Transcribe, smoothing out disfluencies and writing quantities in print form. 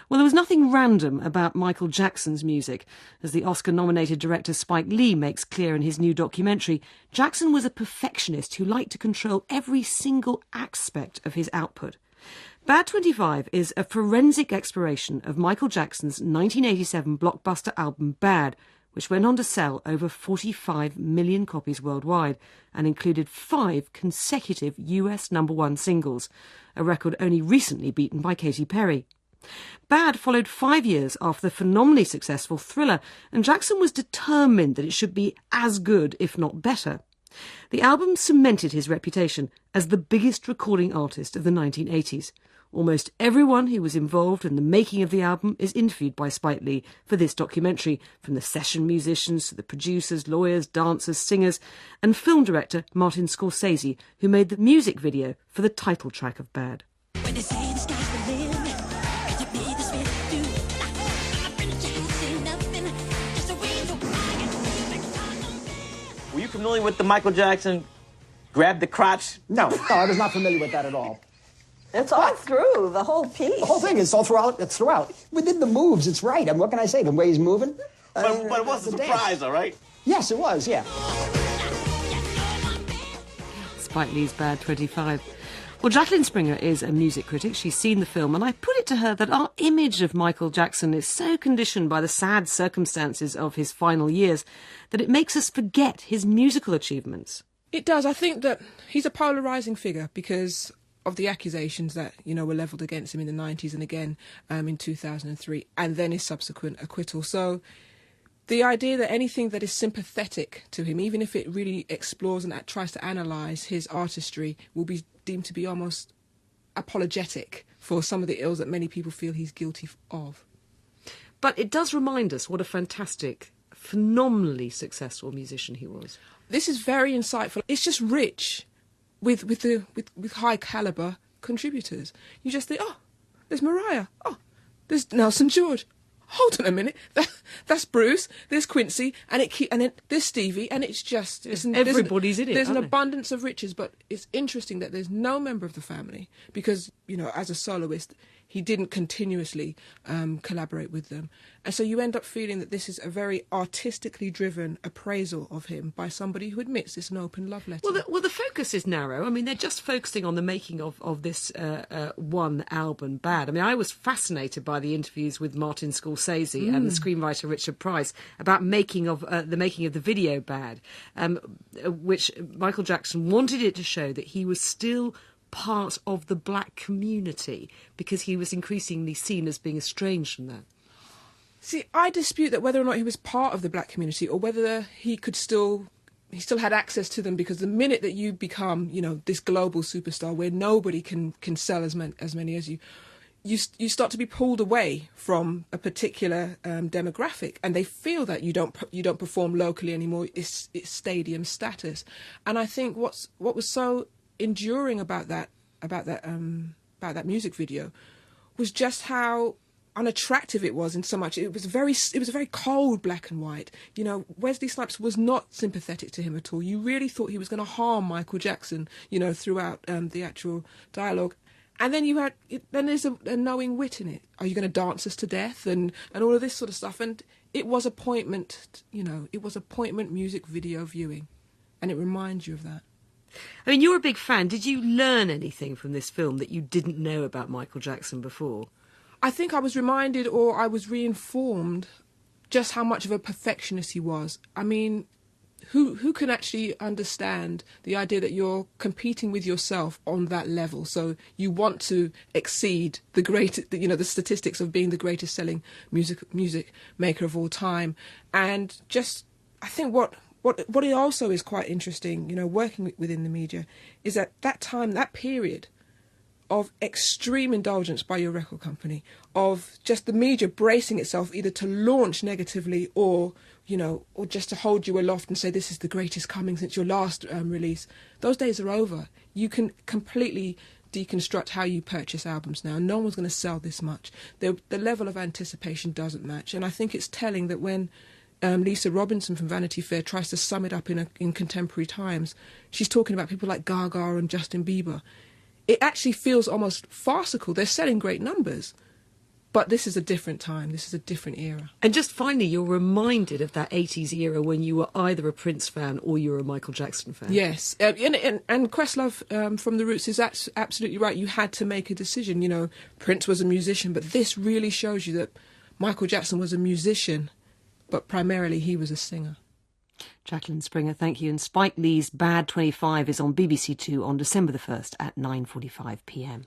Well, there was nothing random about Michael Jackson's music. As the Oscar-nominated director Spike Lee makes clear in his new documentary, Jackson was a perfectionist who liked to control every single aspect of his output. Bad 25 is a forensic exploration of Michael Jackson's 1987 blockbuster album Bad, which went on to sell over 45 million copies worldwide and included 5 consecutive US #1 singles, a record only recently beaten by Katy Perry. Bad followed 5 years after the phenomenally successful Thriller, and Jackson was determined that it should be as good, if not better. The album cemented his reputation as the biggest recording artist of the 1980s. Almost everyone who was involved in the making of the album is interviewed by Spike Lee for this documentary, from the session musicians to the producers, lawyers, dancers, singers, and film director Martin Scorsese, who made the music video for the title track of Bad. When they say the sky's the limit, could it be this way to do? I'm pretty sure I say nothing, just a rainbow flag. Were you familiar with the Michael Jackson grab the crotch? No, I was not familiar with that at all. It's all through the whole piece. The whole thing is all throughout. It's throughout. Within the moves, it's right. And what can I say? The way he's moving. But it was a surprise, all right? Yes, it was. Yeah. Spike Lee's Bad 25. Well, Jacqueline Springer is a music critic. She's seen the film, and I put it to her that our image of Michael Jackson is so conditioned by the sad circumstances of his final years that it makes us forget his musical achievements. It does. I think that he's a polarising figure because of the accusations that, were levelled against him in the 90s and again in 2003, and then his subsequent acquittal. So the idea that anything that is sympathetic to him, even if it really explores and tries to analyse his artistry, will be deemed to be almost apologetic for some of the ills that many people feel he's guilty of. But it does remind us what a fantastic, phenomenally successful musician he was. This is very insightful. It's just rich with high caliber contributors. You just think, oh, there's Mariah. Oh, there's Nelson George. Hold on a minute, that's Bruce. There's Quincy, and then there's Stevie, and it's just everybody's in it. There's an abundance of riches, but it's interesting that there's no member of the family because as a soloist, he didn't continuously collaborate with them, and so you end up feeling that this is a very artistically driven appraisal of him by somebody who admits it's an open love letter. Well, the focus is narrow. I mean, they're just focusing on the making of this one album, Bad. I mean, I was fascinated by the interviews with Martin Scorsese and the screenwriter Richard Price about the making of the video Bad, which Michael Jackson wanted it to show that he was still part of the black community because he was increasingly seen as being estranged from that. See, I dispute that whether or not he was part of the black community or whether he still had access to them, because the minute that you become, this global superstar where nobody can sell as many as you start to be pulled away from a particular demographic, and they feel that you don't perform locally anymore. It's stadium status, and I think what was so enduring about that music video was just how unattractive it was. In so much it was a very cold black and white. Wesley Snipes was not sympathetic to him at all. You really thought he was going to harm Michael Jackson throughout the actual dialogue. And then there's a knowing wit in it. Are you going to dance us to death and all of this sort of stuff? And it was appointment music video viewing, and it reminds you of that. I mean, you're a big fan. Did you learn anything from this film that you didn't know about Michael Jackson before? I think I was reminded, or I was reinformed, just how much of a perfectionist he was. I mean, who can actually understand the idea that you're competing with yourself on that level? So you want to exceed the statistics of being the greatest selling music maker of all time. And just, I think what it also is quite interesting, working within the media, is that time, that period of extreme indulgence by your record company, of just the media bracing itself either to launch negatively or just to hold you aloft and say this is the greatest coming since your last release. Those days are over. You can completely deconstruct how you purchase albums now. No one's going to sell this much. The level of anticipation doesn't match, and I think it's telling that when Lisa Robinson from Vanity Fair tries to sum it up in contemporary times, she's talking about people like Gaga and Justin Bieber. It actually feels almost farcical. They're selling great numbers, But this is a different time. This is a different era. And just finally, you're reminded of that 80s era when you were either a Prince fan or you were a Michael Jackson fan. Yes, and Questlove from The Roots is absolutely right. You had to make a decision. You know, Prince was a musician, but this really shows you that Michael Jackson was a musician, but primarily he was a singer. Jacqueline Springer, thank you. And Spike Lee's Bad 25 is on BBC Two on December the 1st at 9:45 p.m.